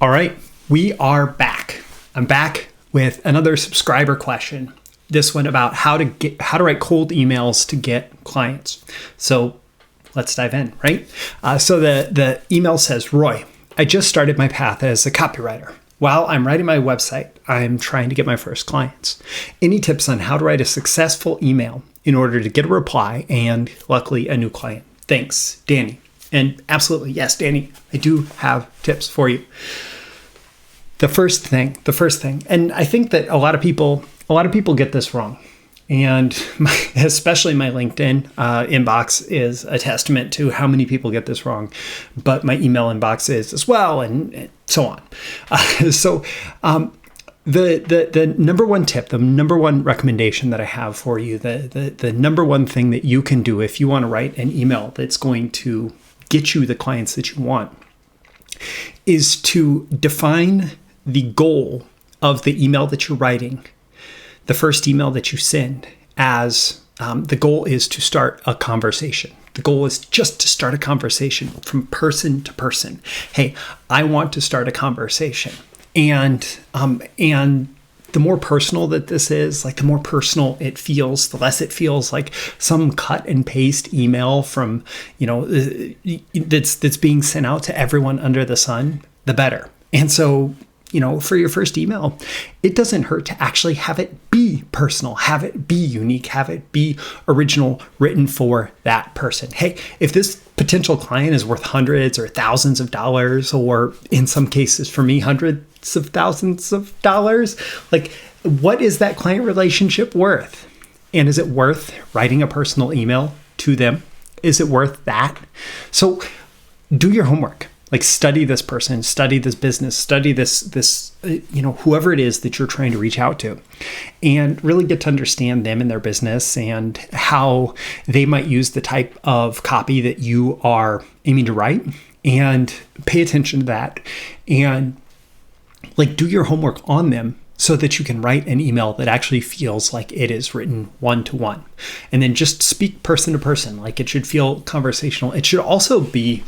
All right, we are back. I'm back with another subscriber question. This one about how to write cold emails to get clients. So let's dive in, right? So the email says, Roy, I just started my path as a copywriter. While I'm writing my website, I'm trying to get my first clients. Any tips on how to write a successful email in order to get a reply and luckily a new client? Thanks, Dani. And absolutely, yes, Dani, I do have tips for you. The first thing, and I think that a lot of people get this wrong. And especially my LinkedIn inbox is a testament to how many people get this wrong. But my email inbox is as well, and so on. The number one tip, the number one recommendation that I have for you, the number one thing that you can do if you want to write an email that's going to get you the clients that you want, is to define the goal of the email that you're writing, the first email that you send, as the goal is to start a conversation. The goal is just to start a conversation from person to person. Hey, I want to start a conversation. And the more personal that this is, like the more personal it feels, the less it feels like some cut and paste email from, that's being sent out to everyone under the sun, the better. And so, for your first email, it doesn't hurt to actually have it be personal, have it be unique, have it be original, written for that person. Hey, if this potential client is worth hundreds or thousands of dollars, or in some cases for me, hundreds of thousands of dollars, like what is that client relationship worth? And is it worth writing a personal email to them? Is it worth that? So do your homework. Like study this person, study this business, study this whoever it is that you're trying to reach out to, and really get to understand them and their business and how they might use the type of copy that you are aiming to write, and pay attention to that and do your homework on them so that you can write an email that actually feels like it is written one-to-one. And then just speak person to person, like it should feel conversational. It should also be,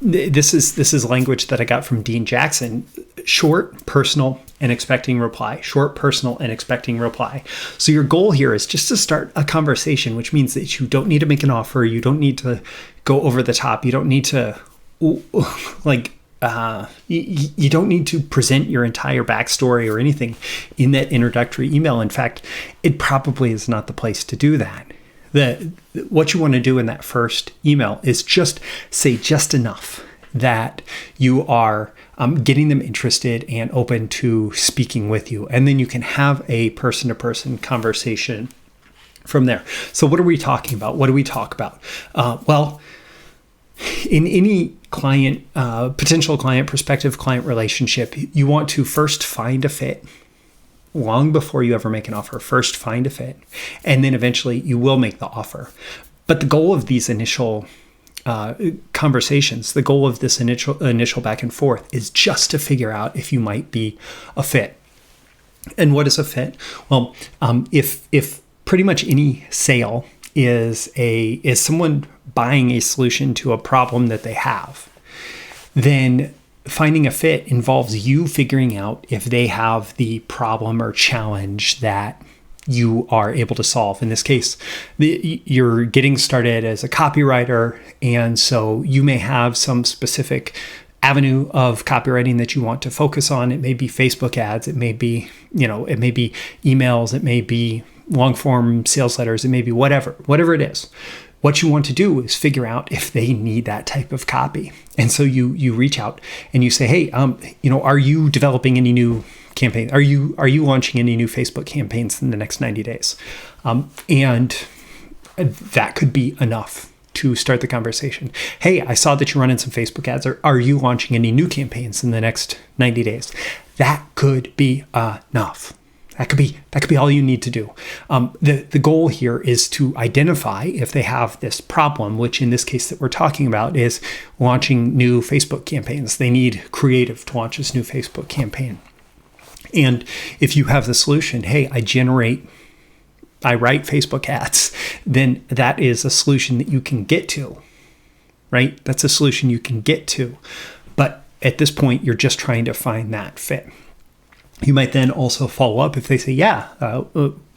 this is language that I got from Dean Jackson, short, personal, and expecting reply. Short, personal, and expecting reply. So your goal here is just to start a conversation, which means that you don't need to make an offer. You don't need to go over the top. You don't need to you don't need to present your entire backstory or anything in that introductory email. In fact, it probably is not the place to do that. What you want to do in that first email is just say just enough that you are getting them interested and open to speaking with you. And then you can have a person-to-person conversation from there. So what are we talking about? What do we talk about? In any client, potential client, prospective client relationship, you want to first find a fit long before you ever make an offer. First find a fit, and then eventually you will make the offer. But the goal of these initial conversations, the goal of this initial back and forth, is just to figure out if you might be a fit. And what is a fit? Well, if pretty much any sale is someone buying a solution to a problem that they have, then finding a fit involves you figuring out if they have the problem or challenge that you are able to solve. In this case, you're getting started as a copywriter, and so you may have some specific avenue of copywriting that you want to focus on. It may be Facebook ads, it may be emails, it may be long form sales letters, it may be whatever it is. What you want to do is figure out if they need that type of copy. And so you reach out and you say, hey, are you developing any new campaign? Are you launching any new Facebook campaigns in the next 90 days? And that could be enough to start the conversation. Hey, I saw that you're running some Facebook ads. Are you launching any new campaigns in the next 90 days? That could be enough. That could be all you need to do. The goal here is to identify if they have this problem, which in this case that we're talking about is launching new Facebook campaigns. They need creative to launch this new Facebook campaign. And if you have the solution, hey, I write Facebook ads, then that is a solution that you can get to, right? That's a solution you can get to. But at this point, you're just trying to find that fit. You might then also follow up if they say, yeah,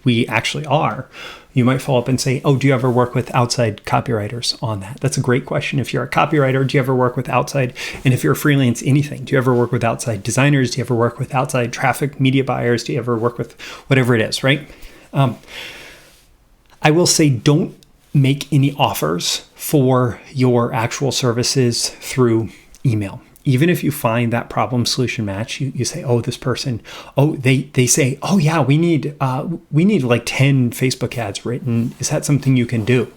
we actually are. You might follow up and say, oh, do you ever work with outside copywriters on that? That's a great question. If you're a copywriter, do you ever work with outside? And if you're a freelance, anything, do you ever work with outside designers? Do you ever work with outside traffic media buyers? Do you ever work with whatever it is, right? I will say, don't make any offers for your actual services through email. Even if you find that problem solution match, you say, oh, this person, oh, they say, oh yeah, we need like 10 Facebook ads written. Is that something you can do?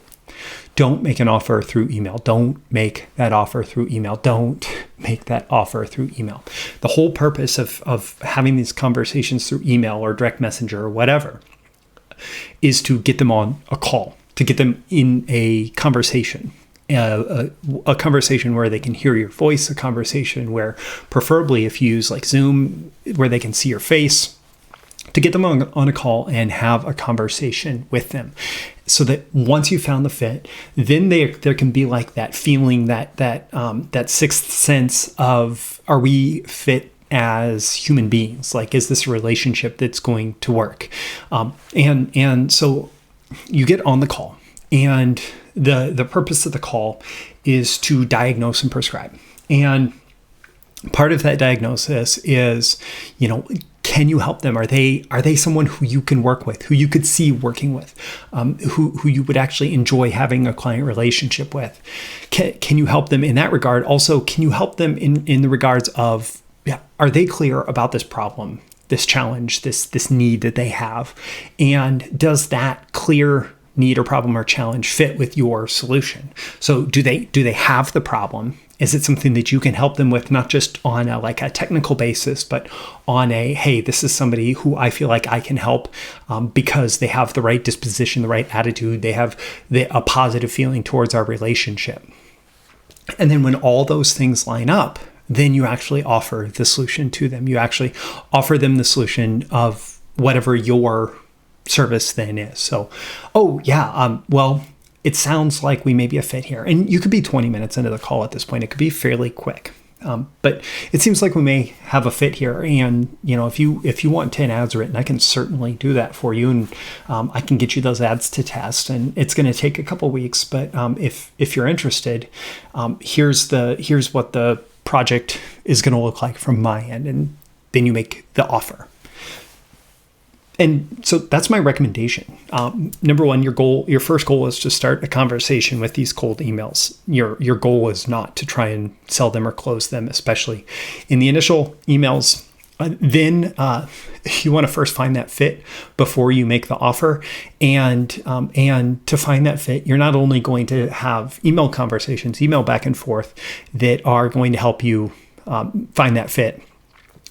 Don't make an offer through email. Don't make that offer through email. Don't make that offer through email. The whole purpose of having these conversations through email or direct messenger or whatever is to get them on a call, to get them in a conversation. A conversation where they can hear your voice, a conversation where, preferably if you use like Zoom, where they can see your face, to get them on a call and have a conversation with them, so that once you found the fit, then there can be like that feeling, that sixth sense of, are we fit as human beings? Like, is this a relationship that's going to work? And so you get on the call, and the purpose of the call is to diagnose and prescribe. And part of that diagnosis is, can you help them? Are they someone who you can work with, who you could see working with, who you would actually enjoy having a client relationship with? Can you help them in that regard? Also, can you help them in the regards of, are they clear about this problem, this challenge, this need that they have? And does that clear need or problem or challenge fit with your solution? So do they have the problem? Is it something that you can help them with, not just on a technical basis, but on a, hey, this is somebody who I feel like I can help because they have the right disposition, the right attitude, they have a positive feeling towards our relationship. And then when all those things line up, then you actually offer the solution to them. You actually offer them the solution of whatever your service then is. So, well, it sounds like we may be a fit here. And you could be 20 minutes into the call at this point. It could be fairly quick. But it seems like we may have a fit here. And, if you want 10 ads written, I can certainly do that for you. And I can get you those ads to test. And it's going to take a couple weeks. But if you're interested, here's what the project is going to look like from my end. And then you make the offer. And so that's my recommendation. Number one, your first goal is to start a conversation with these cold emails. Your goal is not to try and sell them or close them, especially in the initial emails. Then you want to first find that fit before you make the offer. And to find that fit, you're not only going to have email conversations, email back and forth that are going to help you find that fit,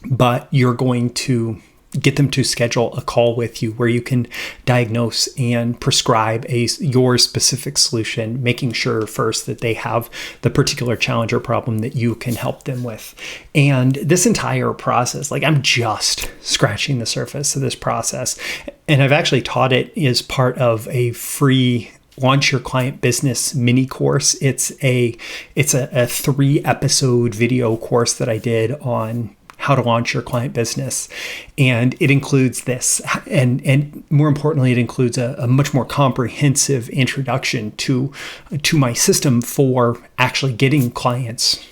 but you're going to get them to schedule a call with you where you can diagnose and prescribe your specific solution, making sure first that they have the particular challenge or problem that you can help them with. And this entire process, I'm just scratching the surface of this process. And I've actually taught it as part of a free Launch Your Client Business mini course. It's a 3-episode video course that I did on how to launch your client business. And it includes this. And more importantly, it includes a much more comprehensive introduction to my system for actually getting clients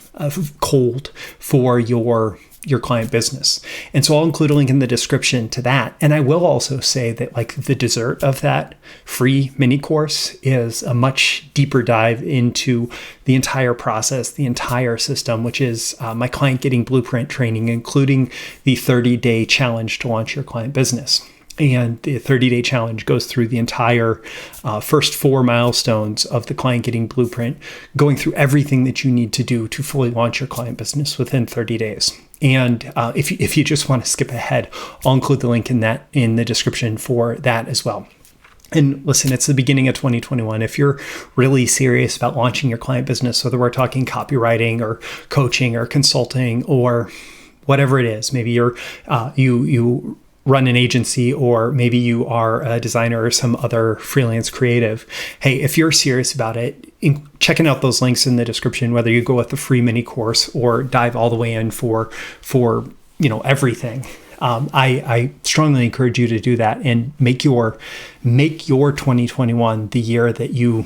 cold for your client business. And so I'll include a link in the description to that. And I will also say that the dessert of that free mini course is a much deeper dive into the entire process, the entire system, which is my client getting blueprint training, including the 30-day challenge to launch your client business. And the 30-day challenge goes through the entire first 4 milestones of the client getting blueprint, going through everything that you need to do to fully launch your client business within 30 days. And if you just want to skip ahead, I'll include the link in the description for that as well. And listen, it's the beginning of 2021. If you're really serious about launching your client business, whether we're talking copywriting or coaching or consulting or whatever it is, maybe you run an agency, or maybe you are a designer or some other freelance creative, hey, if you're serious about it, checking out those links in the description, whether you go with the free mini course or dive all the way in for everything. I strongly encourage you to do that and make your 2021 the year that you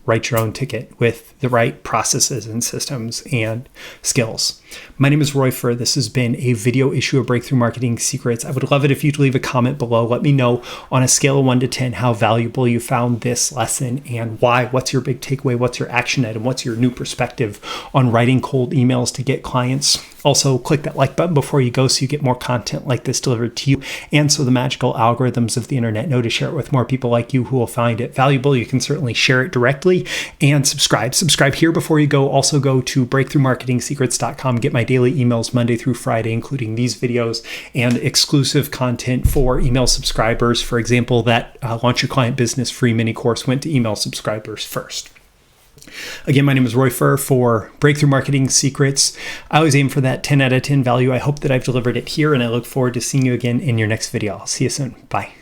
write your own ticket with the right processes and systems and skills. My name is Roy Furr. This has been a video issue of Breakthrough Marketing Secrets. I would love it if you'd leave a comment below. Let me know on a scale of 1 to 10 how valuable you found this lesson and why. What's your big takeaway? What's your action item? What's your new perspective on writing cold emails to get clients? Also, click that like button before you go so you get more content like this delivered to you, and so the magical algorithms of the internet know to share it with more people like you who will find it valuable. You can certainly share it directly and subscribe. Subscribe here before you go. Also go to breakthroughmarketingsecrets.com. Get my daily emails Monday through Friday, including these videos and exclusive content for email subscribers. For example, that Launch Your Client Business free mini course went to email subscribers first. Again, my name is Roy Furr for Breakthrough Marketing Secrets. I always aim for that 10 out of 10 value. I hope that I've delivered it here, and I look forward to seeing you again in your next video. I'll see you soon. Bye.